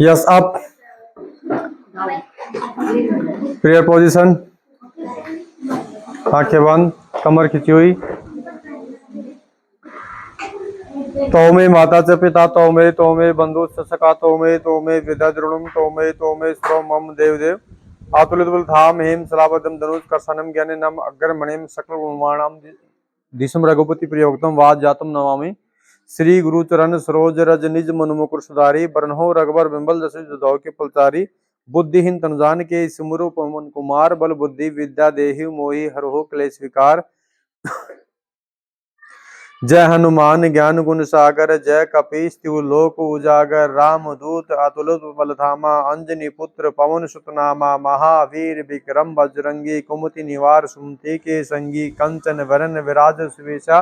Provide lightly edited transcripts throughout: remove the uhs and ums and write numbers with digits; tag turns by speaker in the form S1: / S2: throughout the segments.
S1: Yes up, prayer position, आंखें बंद, कमर खिंची हुई। तोमे माता च पिता तोमे बंधु सखा तोमे विद्या द्रोणम तोमे स्रो मम देवदेव आतुलित बलधाम हेम सलाबदम धनुष करसनम ज्ञाननम अग्रमणिम सकल गुणवाणम दिशम रघुपति प्रियोक्तम वाद जातम नमामि। श्री गुरु चरण सरोज रज निज मनु मुकुर सुधारी बरनहो रघुबर बिंबल जस जोधौ के पलचारी बुद्धिहीन तनुजान के सिमरु पवन कुमार बल बुद्धि विद्या देहि मोहि हरहो क्लेश विकार। जय हनुमान ज्ञान गुण सागर जय कपीस तिहु लोक उजागर रामदूत अतुलित बल धामा अंजनी पुत्र पवन सुत नामा महावीर विक्रम बजरंगी कुमति निवार सुमति के संगी कंचन वरन विराज सुवेशा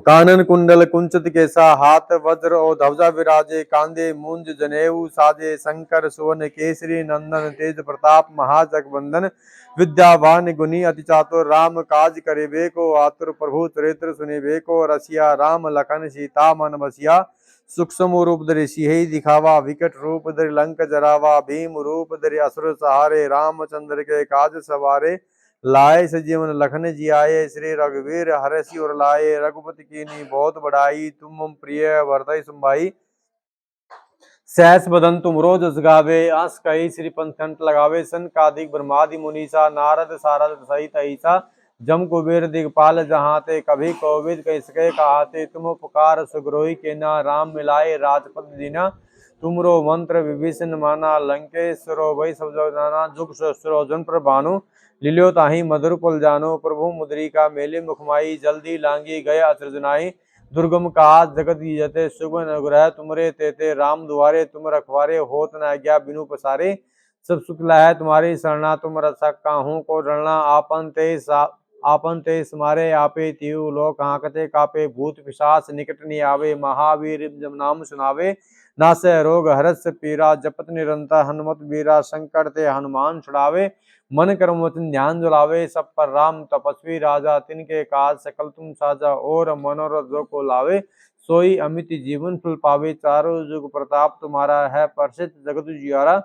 S1: कानन कुंडल कुंचित केसा हाथ वज्र और ध्वजा विराजे कांधे मूंज जनेऊ साजे शंकर सुवन केसरी नंदन तेज प्रताप महाजगवंदन विद्यावान गुनी अति चातुर राम काज करेबे को आतुर प्रभु चरित्र सुनेबे को रसिया राम लखन सीता मन बसिया सूक्ष्म रूप धरि सिंह दिखावा विकट रूप धरि लंक जरावा भीम रूप धरि असुर सहारे रामचंद्र के काज सवारे लाए सजीवन लखन जियाए श्री रघुवीर हरषि और लाए रघुपति कीनी बहुत बड़ाई तुम प्रिय भरतहि संभाई सहस बदन तुम रोज गावे आस कही श्री पंथ लगावे सन कादिक ब्रह्मादि मुनीसा नारद सारद सहित ऐसा जम कुबेर दिगपाल जहाते कभी कोविद कह सके कहाते तुम पुकार सुग्रोही के ना राम मिलाए राजपद दीना तुमरो मंत्र विभीषण माना लंकेश्वरो वै सब जाना जुग सहस्रो जन पर भानु लिलियो ताही मधुर पल जानो प्रभु मुद्रिका मेले मुखमाई जल्दी लांगी गया अचरजनाई दुर्गम काज जगत जते सुगन अनुग्रह तुमरे तेते राम दुआरे तुम रखवारे होत न आज्ञा बिनु पसारे सब शुक्ला है तुम्हारी शरणा तुम रक्षक काहू को डरना आपन ते समारे आपे तिहु लोक हांकते कापे भूत पिशाच निकट नहीं आवे महावीर जब नाम सुनावे नासे रोग हरस पीरा जपत निरंतर हनुमत बीरा संकट ते हनुमान छुड़ावे मन कर्म वचन ध्यान जुलावे सब पर राम तपस्वी राजा तिनके काज सकल तुम साजा और मनोरथ जो को लावे सोई अमित जीवन फल पावे चारों जुग प्रताप तुम्हारा है प्रसिद्ध जगत जियारा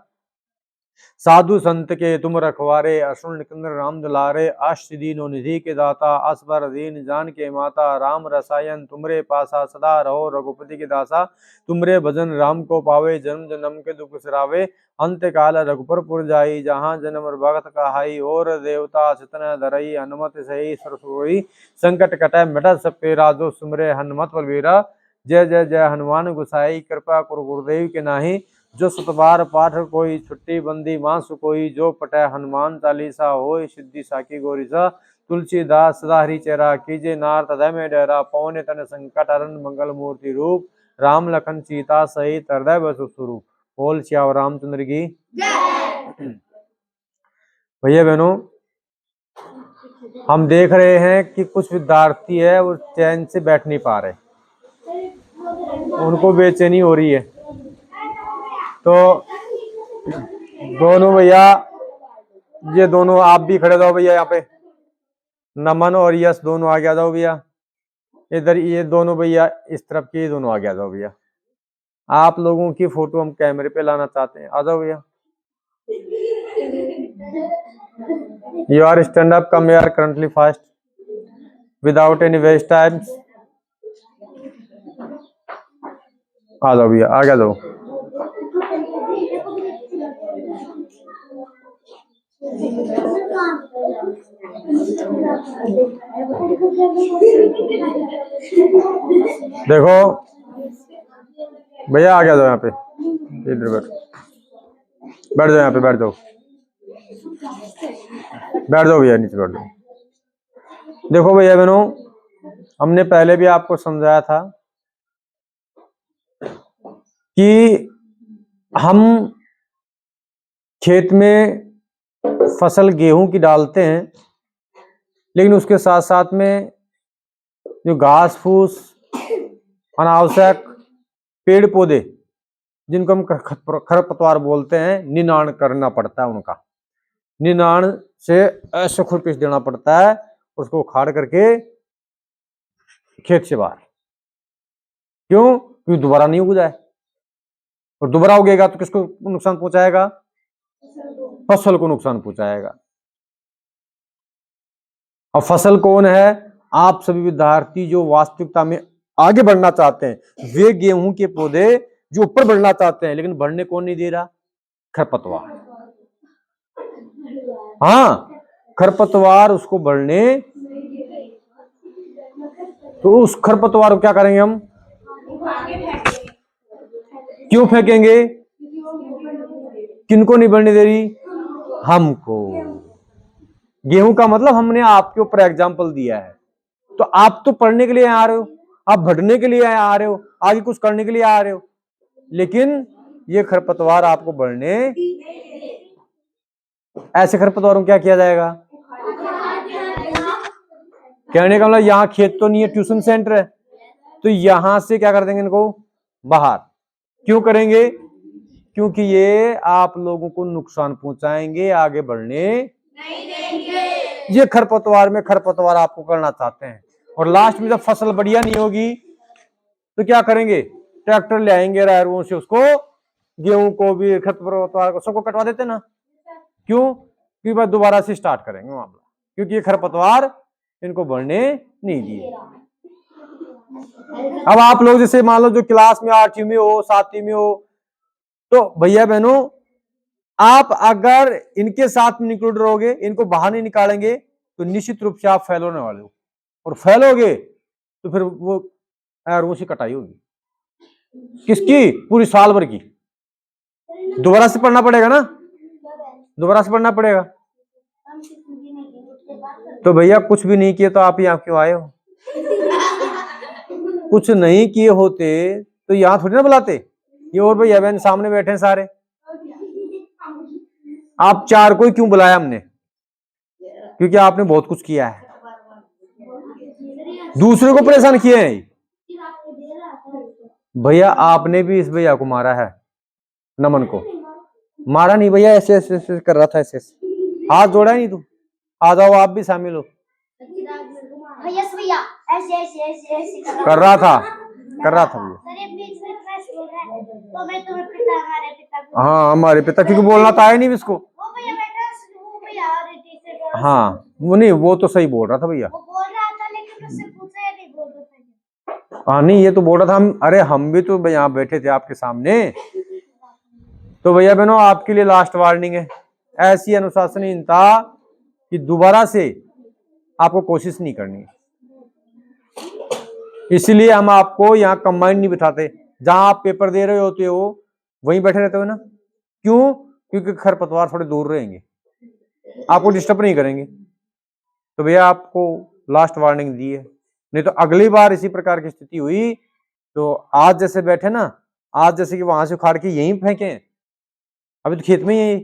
S1: साधु संत के तुम रखवारे असुर निकंदर राम दुलारे अष्ट दीनो निधि के दाता असबर दीन जान के माता राम रसायन तुमरे पासा सदा रहो रघुपति के दासा तुमरे भजन राम को पावे जन्म जन्म के दुख सिरावे अंत काल रघुपर पुर जाई जहाँ जन्म भगत कहाई और देवता चितन धरई हनुमत सही सरसोई संकट कटै मिटत सब पेरा जो सुमरे हनुमत बलबीरा। जय जय जय हनुमान गुसाई कृपा कर गुरुदेव के नाही जो सतबार पाठ कोई छुट्टी बंदी मांस कोई जो पटै हनुमान चालीसा होय सिद्धि साकी गोरीसा तुलसीदास सदा हरि चेरा कीजे नार हृदय में डेरा पवन तन संकट हरण मंगल मूर्ति रूप राम लखन सीता सहित हृदय बसु स्वरूप। बोल श्याम रामचंद्र की भैया बहनों, हम देख रहे हैं कि कुछ विद्यार्थी है वो चैन से बैठ नहीं पा रहे, उनको बेचैनी हो रही है। तो दोनों भैया, ये दोनों आप भी खड़े जाओ भैया, यहाँ पे नमन और यश दोनों आगे आ जाओ भैया। इधर ये दोनों भैया इस तरफ के दोनों आगे आ जाओ भैया। आप लोगों की फोटो हम कैमरे पे लाना चाहते हैं, आ जाओ भैया। You are stand up, come यार currently fast without any waste time. आ जाओ भैया, आगे आ जाओ। देखो भैया, आगे आ जाओ यहाँ पे, इधर बैठ जाओ, यहाँ पे बैठ जाओ, बैठ जाओ भैया, नीचे बैठ जाओ। देखो भैया बहनों, हमने पहले भी आपको समझाया था कि हम खेत में फसल गेहूं की डालते हैं, लेकिन उसके साथ साथ में जो घास फूस अनावश्यक पेड़ पौधे जिनको हम खरपतवार बोलते हैं, निनाण करना पड़ता है। उनका निनाण से ऐसे खुरपीस देना पड़ता है, उसको उखाड़ करके खेत से बाहर। क्यों? क्योंकि दोबारा नहीं उग जाए, और दोबारा उगेगा तो किसको नुकसान पहुंचाएगा? फसल को नुकसान पहुंचाएगा। और फसल कौन है? आप सभी विद्यार्थी जो वास्तविकता में आगे बढ़ना चाहते हैं, वे गेहूं के पौधे जो ऊपर बढ़ना चाहते हैं, लेकिन बढ़ने कौन नहीं दे रहा? खरपतवार। हाँ, खरपतवार उसको बढ़ने, तो उस खरपतवार को क्या करेंगे हम? क्यों फेंकेंगे? किनको नहीं बढ़ने दे रही? हमको। गेहूं का मतलब हमने आपके ऊपर एग्जाम्पल दिया है, तो आप तो पढ़ने के लिए आ रहे हो, आप बढ़ने के लिए आ रहे हो, आगे कुछ करने के लिए आ रहे हो, लेकिन ये खरपतवार आपको बढ़ने, ऐसे खरपतवारों को क्या किया जाएगा? कहने का मतलब यहाँ खेत तो नहीं है, ट्यूशन सेंटर है, तो यहां से क्या कर देंगे इनको? बाहर। क्यों करेंगे? क्योंकि ये आप लोगों को नुकसान पहुंचाएंगे, आगे बढ़ने नहीं देंगे। ये खरपतवार में खरपतवार आपको करना चाहते हैं, और लास्ट में जब फसल बढ़िया नहीं होगी तो क्या करेंगे? ट्रैक्टर ले आएंगे रायरों से, उसको गेहूं को भी खरपतवार को सबको कटवा देते ना। क्यों? क्योंकि बाद दोबारा से स्टार्ट करेंगे मामला, क्योंकि ये खरपतवार इनको बढ़ने नहीं दिए। अब आप लोग जैसे मान लो जो क्लास में 8वीं में हो, 7वीं में हो, तो भैया बहनों आप अगर इनके साथ में इंक्लूड रहोगे, इनको बाहर नहीं निकालेंगे, तो निश्चित रूप से आप फेल होने वाले हो, और फेल होगे तो फिर वो एरों से कटाई होगी। किसकी? पूरी साल भर की। दोबारा से पढ़ना पड़ेगा ना, दोबारा से पढ़ना पड़ेगा। तो भैया कुछ भी नहीं किए तो आप यहाँ क्यों आए हो? कुछ नहीं किए होते तो यहाँ थोड़ी ना बुलाते। ये और भैया बहन सामने बैठे हैं सारे, आप चार को ही क्यों बुलाया हमने? क्योंकि आपने बहुत कुछ किया है, दूसरे को परेशान किए हैं। भैया आपने भी इस भैया को मारा है, नमन को मारा नहीं भैया, ऐसे ऐसे ऐसे कर रहा था, ऐसे ऐसे हाथ जोड़ा नहीं तू, आ जाओ आप भी शामिल हो। भैया ऐसे ऐसे ऐसे ऐसे कर रहा था भैया। हाँ हमारे पिता, क्योंकि बोलना तो आया नहीं इसको। हाँ वो नहीं, वो तो सही बोल रहा था भैया, हाँ नहीं ये तो बोल रहा था। हम अरे हम भी तो यहाँ बैठे थे आपके सामने। तो भैया बहनों आपके लिए लास्ट वार्निंग है, ऐसी अनुशासनहीनता कि दोबारा से आपको कोशिश नहीं करनी। इसलिए हम आपको यहाँ कंबाइंड नहीं बिठाते, जहां आप पेपर दे रहे होते हो वहीं बैठे रहते हो ना। क्यों? क्योंकि खरपतवार थोड़े दूर रहेंगे, आपको डिस्टर्ब नहीं करेंगे। तो भैया आपको लास्ट वार्निंग दी है, नहीं तो अगली बार इसी प्रकार की स्थिति हुई तो आज जैसे बैठे ना, आज जैसे कि वहां से उखाड़ के यहीं फेंके, अभी तो खेत में ही,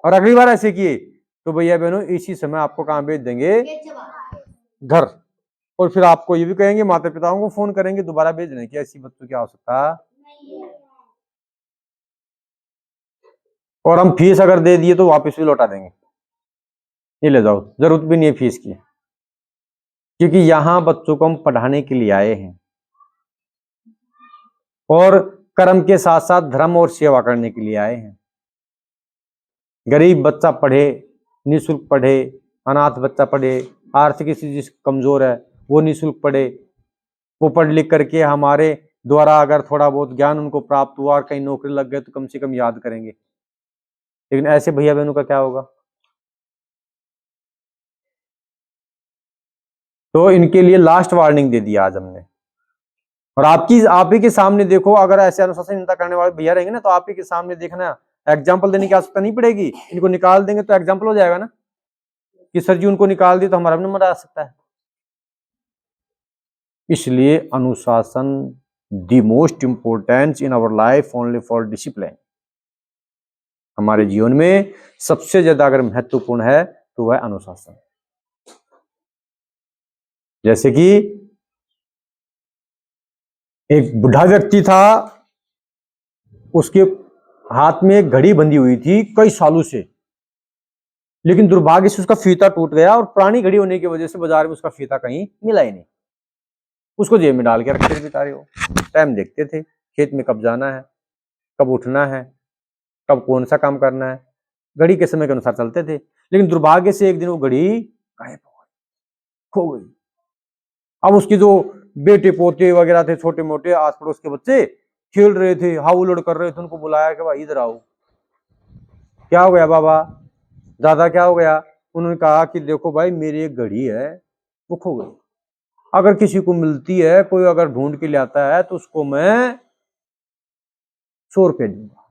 S1: और अगली बार ऐसे किए तो भैया बहनों इसी समय आपको कहां भेज देंगे? घर। और फिर आपको ये भी कहेंगे, माता पिताओं को फोन करेंगे दोबारा भेजने की, ऐसी बच्चों की आवश्यकता। और हम फीस अगर दे दिए तो वापस भी लौटा देंगे, ये ले जाओ, जरूरत भी नहीं है फीस की, क्योंकि यहां बच्चों को हम पढ़ाने के लिए आए हैं, और कर्म के साथ साथ धर्म और सेवा करने के लिए आए हैं। गरीब बच्चा पढ़े, निःशुल्क पढ़े, अनाथ बच्चा पढ़े, आर्थिक स्थिति कमजोर है वो निःशुल्क पढ़े, वो पढ़ लिख करके हमारे द्वारा अगर थोड़ा बहुत ज्ञान उनको प्राप्त हुआ और कहीं नौकरी लग गए तो कम से कम याद करेंगे। लेकिन ऐसे भैया बहनों का क्या होगा? तो इनके लिए लास्ट वार्निंग दे दिया आज हमने। और आप ही के सामने देखो, अगर ऐसे अनुशासनहीनता करने वाले भैया रहेंगे ना, तो आप ही के सामने देखना, एग्जाम्पल देने की आवश्यकता नहीं पड़ेगी, इनको निकाल देंगे तो एग्जाम्पल हो जाएगा ना कि सर जी उनको निकाल दिए तो हमारा भी नंबर आ सकता है। इसलिए अनुशासन the most important in our life only for discipline. हमारे जीवन में सबसे ज्यादा अगर महत्वपूर्ण है तो वह अनुशासन। जैसे कि एक बुढ़ा व्यक्ति था, उसके हाथ में एक घड़ी बंधी हुई थी कई सालों से, लेकिन दुर्भाग्य से उसका फीता टूट गया और पुरानी घड़ी होने की वजह से बाजार में उसका फीता कहीं मिला ही नहीं। उसको जेब में डाल के रखते थे बेचारे। वो टाइम देखते थे, खेत में कब जाना है, कब उठना है, कब कौन सा काम करना है, घड़ी के समय के अनुसार चलते थे। लेकिन दुर्भाग्य से एक दिन वो घड़ी गायब हो गई, खो गई। अब उसके जो बेटे पोते वगैरह थे, छोटे मोटे आस पड़ोस के बच्चे खेल रहे थे, हाउलड़ कर रहे थे, उनको बुलाया कि भाई इधर आओ। क्या हो गया बाबा, दादा क्या हो गया? उन्होंने कहा कि देखो भाई मेरी एक घड़ी है, वो खो गई। अगर किसी को मिलती है, कोई अगर ढूंढ के ले आता है तो उसको मैं 100 रुपये दूंगा।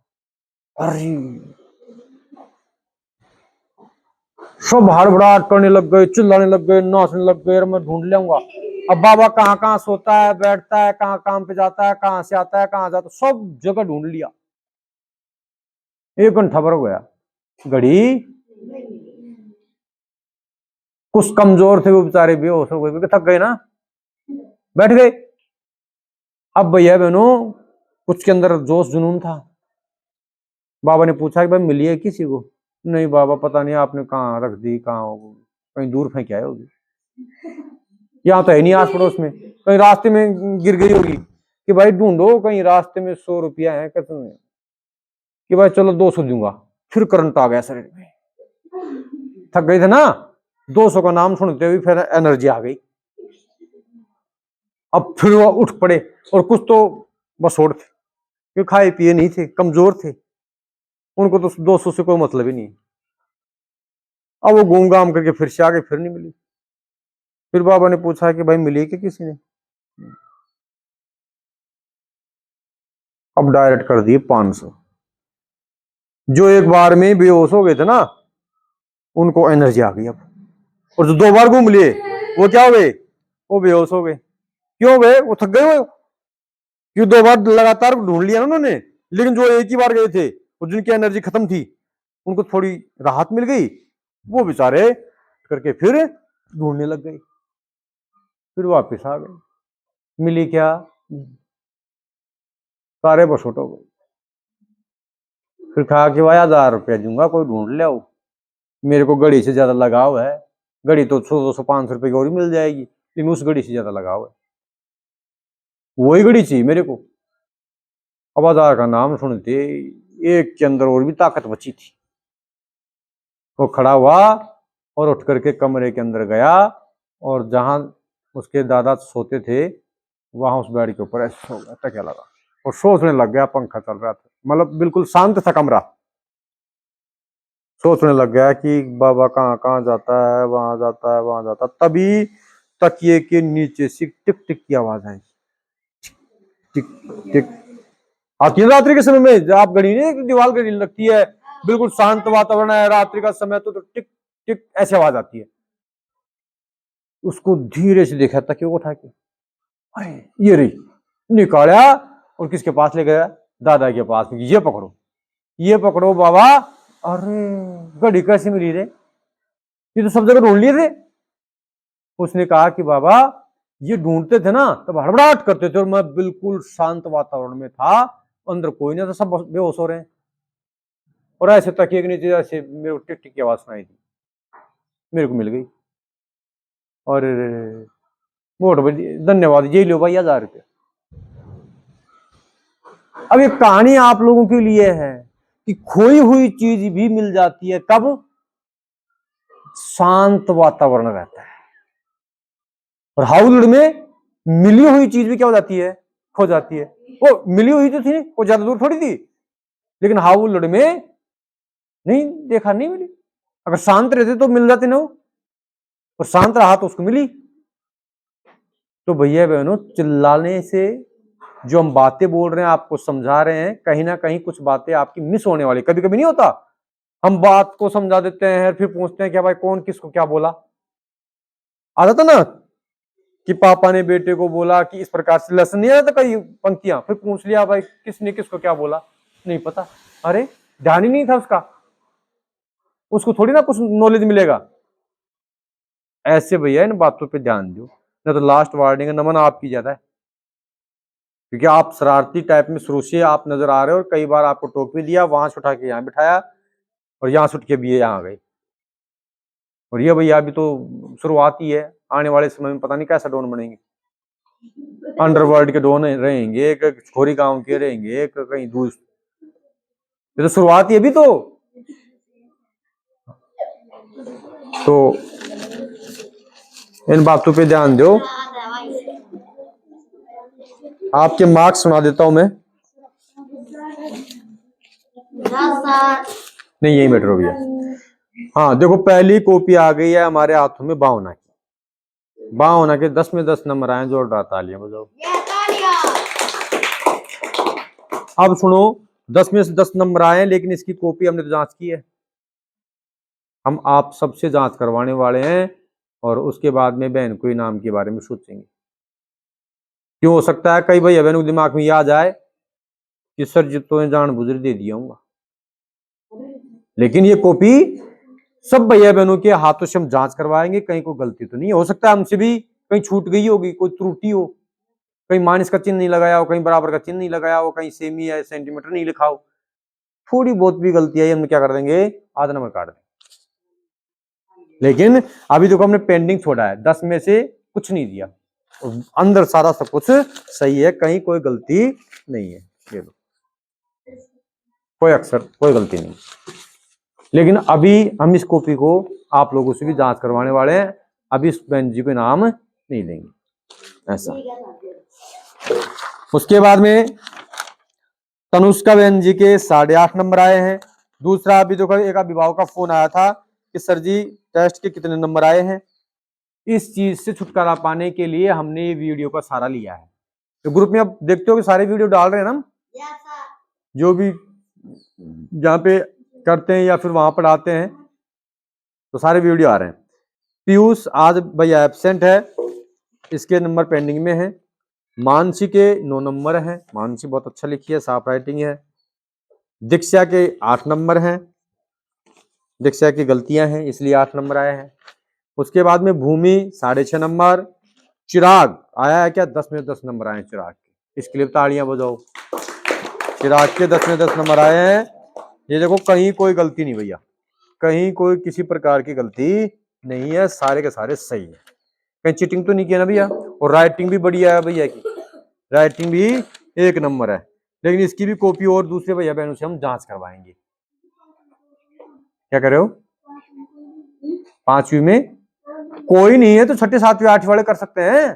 S1: अरे सब हड़बड़ाहट करने लग गए, चिल्लाने लग गए, नाचने लग गए, मैं ढूंढ लाऊंगा। अब बाबा कहाँ कहाँ सोता है, बैठता है, कहाँ काम पे जाता है, कहाँ से आता है, कहाँ जाता है, सब जगह ढूंढ लिया। 1 घंटा भर हो गया, घड़ी। कुछ कमजोर थे वो बेचारे, बेहोश हो गए क्योंकि थक गए ना, बैठ गए। अब भैया बहनों कुछ के अंदर जोश जुनून था। बाबा ने पूछा कि भाई मिली है किसी को? नहीं बाबा पता नहीं आपने कहाँ रख दी, कहाँ कहीं दूर फेंक आए होगी, यहाँ तो है नहीं आस पड़ोस में, कहीं रास्ते में गिर गई होगी। कि भाई ढूंढो कहीं रास्ते में, 100 रुपया है कसम में। कि भाई चलो 200 दूंगा। फिर करंट आ गया शरीर में, थक गए थे ना, 200 का नाम सुनते हुए फिर एनर्जी आ गई। अब फिर वो उठ पड़े, और कुछ तो बसोड़ थे, क्यों खाए पिए नहीं थे, कमजोर थे, उनको तो 200 से कोई मतलब ही नहीं। अब वो घूम घाम करके फिर से आगे, फिर नहीं मिली। फिर बाबा ने पूछा कि भाई मिली कि किसी ने? अब डायरेक्ट कर दिए 500। जो एक बार में बेहोश हो गए थे ना, उनको एनर्जी आ गई अब। और जो 2 बार घूम लिए वो क्या हो गए? वो बेहोश हो गए। क्यों हो गए? वो थक गए। वो क्यों? 2 बार लगातार ढूंढ लिया ना उन्होंने। लेकिन जो एक ही बार गए थे और जिनकी एनर्जी खत्म थी, उनको थोड़ी राहत मिल गई, वो बेचारे करके फिर ढूंढने लग गए, फिर वापस आ गए। मिली क्या? सारे बसोट हो गए। फिर कहा कि भाई 1000 रुपया दूंगा, कोई ढूंढ ले आओ, मेरे को घड़ी से ज्यादा लगाव है। घड़ी तो 100 200 500 रुपए की और भी मिल जाएगी, लेकिन उस घड़ी से ज्यादा लगाव है, वही घड़ी चाहिए मेरे को। अब 1000 का नाम सुनते एक के अंदर और भी ताकत बची थी। वो खड़ा हुआ और उठ करके कमरे के अंदर गया, और जहां उसके दादा सोते थे वहां उस बेड के ऊपर ऐसे सो गया, तकिया लगा, और सोचने लग गया। पंखा चल रहा था, मतलब बिल्कुल शांत था कमरा। सोचने लग गया कि बाबा कहाँ कहाँ जाता है, वहां जाता है, वहां जाता है। तभी तकिए के नीचे से टिक टिक की आवाज आई, टिक टिक। आती है रात्रि के समय में, जब आप घड़ी नहीं, दीवार घड़ी लगती है, बिल्कुल शांत वातावरण है रात्रि का समय, तो टिक टिक ऐसी आवाज आती है। उसको धीरे से देखा तकिए को उठा के, ये रही, निकाला और किसके पास ले गया? दादा के पास। ये पकड़ो, ये पकड़ो बाबा। अरे घड़ी कैसे मिली रे? ये तो सब जगह ढूंढ लिए थे। उसने कहा कि बाबा ये ढूंढते थे ना तब हड़बड़ाहट करते थे, और मैं बिल्कुल शांत वातावरण में था, अंदर कोई नहीं था, सब बेहोश हो रहे हैं। और ऐसे तकिए के नीचे ऐसे मेरे को टिक टिक की आवाज सुनाई दी, मेरे को मिल गई। और बहुत बढ़िया, धन्यवाद, ये लो भाई 1000 रुपये। अब ये कहानी आप लोगों के लिए है कि खोई हुई चीज भी मिल जाती है, कब? शांत वातावरण रहता है। और हाउलड़ में मिली हुई चीज भी क्या हो जाती है? खो जाती है। वो मिली हुई तो थी, वो ज्यादा दूर थोड़ी थी, लेकिन हाउलड़ में नहीं देखा, नहीं मिली। अगर शांत रहते तो मिल जाती ना, और शांत रहा तो उसको मिली। तो भैया बहनों, चिल्लाने से जो हम बातें बोल रहे हैं, आपको समझा रहे हैं, कहीं ना कहीं कुछ बातें आपकी मिस होने वाली। कभी कभी नहीं होता, हम बात को समझा देते हैं, फिर पूछते हैं कि भाई कौन किसको क्या बोला। आ जाता ना कि पापा ने बेटे को बोला कि इस प्रकार से, लसन नहीं आता कई पंक्तियां, फिर पूछ लिया भाई किसने किसको क्या बोला, नहीं पता। अरे ध्यान ही नहीं था उसका, उसको थोड़ी ना कुछ नॉलेज मिलेगा। ऐसे भैया इन बातों पे ध्यान दो, नहीं तो लास्ट वार्निंग नमन आपकी ज्यादा है, क्योंकि आप शरारती टाइप में शुरू से आप नजर आ रहे हो, और कई बार आपको टोक भी दिया, वहां से उठा के यहाँ बिठाया, और यहाँ से उठ के भी ये यहाँ गए। और ये भैया अभी तो शुरुआत ही है, आने वाले समय में पता नहीं कैसा डॉन बनेंगे। अंडरवर्ल्ड के डॉन रहेंगे, एक छोरी गांव के रहेंगे, एक कहीं दूसरे। ये तो शुरुआत ही अभी तो इन बातों पे ध्यान दो। आपके मार्क्स सुना देता हूं मैं। नहीं यही बैठ रहो भैया। हाँ देखो, पहली कॉपी आ गई है हमारे हाथों में भावना की। भावना के 10 में 10 नंबर आए, जोरदार तालियां बजाओ। अब सुनो, 10 में से 10 नंबर आए, लेकिन इसकी कॉपी हमने तो जांच की है। हम आप सबसे जांच करवाने वाले हैं और उसके बाद में बहन को इनाम के बारे में सोचेंगे। क्यों हो सकता है कई भाई बहनों के दिमाग में याद आए कि सर जी तो जानबूझ दे दिया हूँ, लेकिन ये कॉपी सब भैया बहनों के हाथों से हम जांच करवाएंगे, कहीं कोई गलती तो नहीं। हो सकता है हमसे भी कहीं छूट गई होगी, कोई त्रुटि हो, कहीं माइनस का चिन्ह नहीं लगाया हो, कहीं बराबर का चिन्ह नहीं लगाया हो, कहीं सेमी या सेंटीमीटर नहीं लिखा हो, थोड़ी बहुत भी गलती है, हम क्या कर देंगे, आधा नंबर काट देंगे। लेकिन अभी देखो हमने पेंडिंग छोड़ा है, 10 में से कुछ नहीं दिया, अंदर सारा सब कुछ सही है, कहीं कोई गलती नहीं है। ये लो, कोई अक्षर कोई गलती नहीं। लेकिन अभी हम इस कॉपी को आप लोगों से भी जांच करवाने वाले हैं, अभी इस बहन जी को नाम नहीं देंगे ऐसा। उसके बाद में तनुष्का बहन जी के 8.5 नंबर आए हैं। दूसरा अभी देखो एक अभिभावक का फोन आया था कि सर जी टेस्ट के कितने नंबर आए हैं। इस चीज से छुटकारा पाने के लिए हमने ये वीडियो का सहारा लिया है। तो ग्रुप में अब देखते हो कि सारे वीडियो डाल रहे हैं ना, जो भी जहाँ पे करते हैं या फिर वहां पढ़ाते हैं, तो सारे वीडियो आ रहे हैं। पीयूष आज भैया एब्सेंट है, इसके नंबर पेंडिंग में है। मानसी के 9 नंबर है, मानसी बहुत अच्छा लिखी है, साफ राइटिंग है। दीक्षा के 8 नंबर हैं, दीक्षा की गलतियां हैं इसलिए 8 नंबर आए हैं। उसके बाद में भूमि 6.5 नंबर। चिराग आया है क्या, 10 में 10 नंबर आए चिराग के, इसके लिए तालियां बजाओ। चिराग के 10 में 10 नंबर आए हैं। ये देखो कहीं कोई गलती नहीं भैया, कहीं कोई किसी प्रकार की गलती नहीं है, सारे के सारे सही है, कहीं चीटिंग तो नहीं किया ना भैया। और राइटिंग भी बढ़िया है भैया की, राइटिंग भी 1 नंबर है। लेकिन इसकी भी कॉपी और दूसरे भैया बहनों से हम जांच करवाएंगे। क्या कर रहे हो, 5वीं में कोई नहीं है तो 6ठी 7वीं 8वीं वाले कर सकते हैं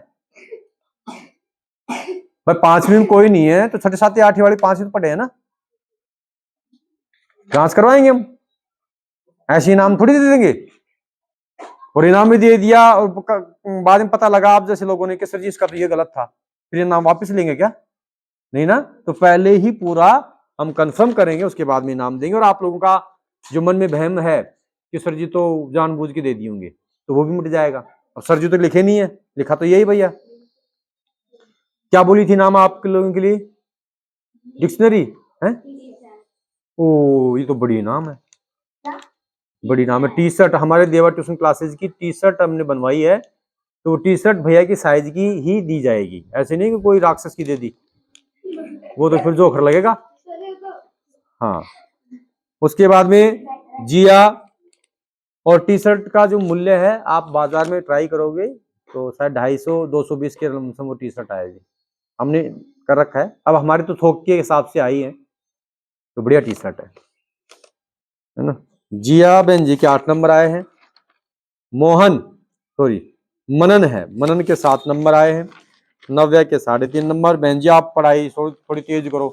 S1: भाई। 5वीं में कोई नहीं है तो 6ठी 7वीं 8वीं वाले 5वीं तो पढ़े हैं ना, जांच करवाएंगे हम, ऐसे इनाम थोड़ी दे देंगे। और इनाम भी दे दिया और बाद में पता लगा आप जैसे लोगों ने कि सर जी इसका तो ये गलत था, फिर इनाम वापस लेंगे क्या, नहीं ना। तो पहले ही पूरा हम कंफर्म करेंगे, उसके बाद में इनाम देंगे। और आप लोगों का जो मन में वहम है कि सर जी तो जानबूझ के दे दिए होंगे, तो वो भी मिट जाएगा। और सर जी तो लिखे नहीं है, लिखा तो यही भैया। क्या बोली थी नाम आप लोगों के लिए, डिक्शनरी है। ओ ये तो बड़ी नाम है, बड़ी नाम है। टी शर्ट हमारे देवा ट्यूशन क्लासेज की टी शर्ट हमने बनवाई है, तो टी शर्ट भैया की साइज की ही दी जाएगी, ऐसे नहीं कि कोई राक्षस की दे दी, वो तो फिर जोखर लगेगा। हाँ, उसके बाद में जिया और टी शर्ट का जो मूल्य है आप बाजार में ट्राई करोगे तो शायद 250 220 के लमसम वो टी शर्ट आएगी, हमने कर रखा है। अब हमारी तो थोक के हिसाब से आई है, तो बढ़िया टी शर्ट है ना। जिया बहन जी के 8 नंबर आए हैं। मनन है, मनन के 7 नंबर आए हैं। नव्या के 3.5 नंबर। बहन जी आप पढ़ाई थोड़ी तेज करो,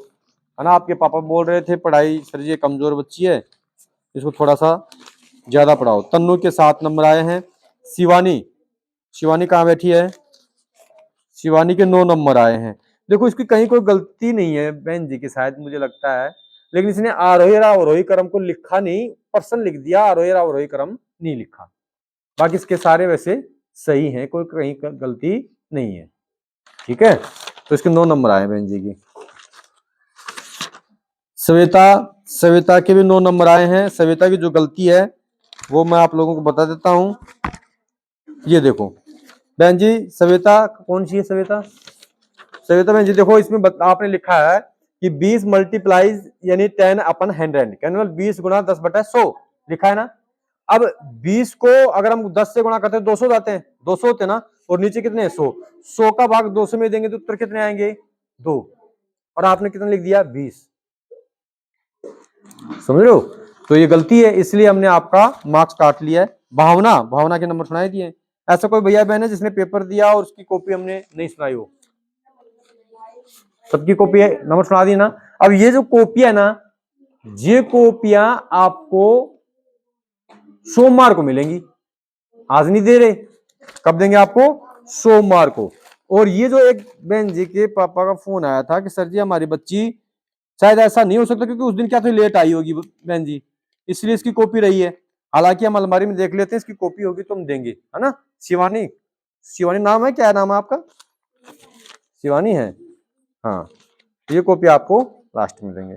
S1: है ना, आपके पापा बोल रहे थे पढ़ाई सर जी कमजोर बच्ची है, इसको थोड़ा सा ज्यादा पढ़ाओ। तन्नू के 7 नंबर आए हैं। शिवानी कहाँ बैठी है, शिवानी के 9 नंबर आए हैं। देखो इसकी कहीं कोई गलती नहीं है बहन जी की, शायद मुझे लगता है, लेकिन इसने आरोही अवरोही क्रम को लिखा नहीं, पर्सन लिख दिया, आरोही अवरोही क्रम नहीं लिखा। बाकी इसके सारे वैसे सही हैं, कोई कहीं गलती नहीं है, ठीक है। तो इसके 9 नंबर आए बहन जी की। सविता के भी 9 नंबर आए हैं। सविता की जो गलती है वो मैं आप लोगों को बता देता हूं। ये देखो बहन जी, सविता कौन सी है, सविता बहन जी देखो, इसमें आपने लिखा है कि 20 मल्टीप्लाइज यानी 10 अपन 100, 20 गुना 10/100 लिखा है ना। अब 20 को अगर हम 10 से गुणा करते हैं 200 जाते हैं, 200 होते हैं ना, और नीचे कितने हैं 100, 100 का भाग 200 में देंगे तो उत्तर कितने आएंगे 2, और आपने कितना लिख दिया 20। समझ लो, तो ये गलती है, इसलिए हमने आपका मार्क्स काट लिया है। भावना, भावना के नंबर सुनाए दिए। ऐसा कोई भैया बहन है जिसने पेपर दिया और उसकी कॉपी हमने नहीं सुनाई हो? सबकी कॉपी है, नंबर सुना दी ना। अब ये जो कॉपी है ना, ये कॉपियां आपको सोमवार को मिलेंगी, आज नहीं दे रहे, कब देंगे आपको? सोमवार को। और ये जो एक बहन जी के पापा का फोन आया था कि सर जी हमारी बच्ची, शायद ऐसा नहीं हो सकता क्योंकि उस दिन क्या तो लेट आई होगी बहन जी, इसलिए इसकी कॉपी रही है। हालांकि हम अलमारी में देख लेते हैं, इसकी कॉपी होगी तो हम देंगे, है ना। शिवानी, शिवानी नाम है, क्या नाम है आपका? शिवानी है, हाँ, ये कॉपी आपको लास्ट में देंगे।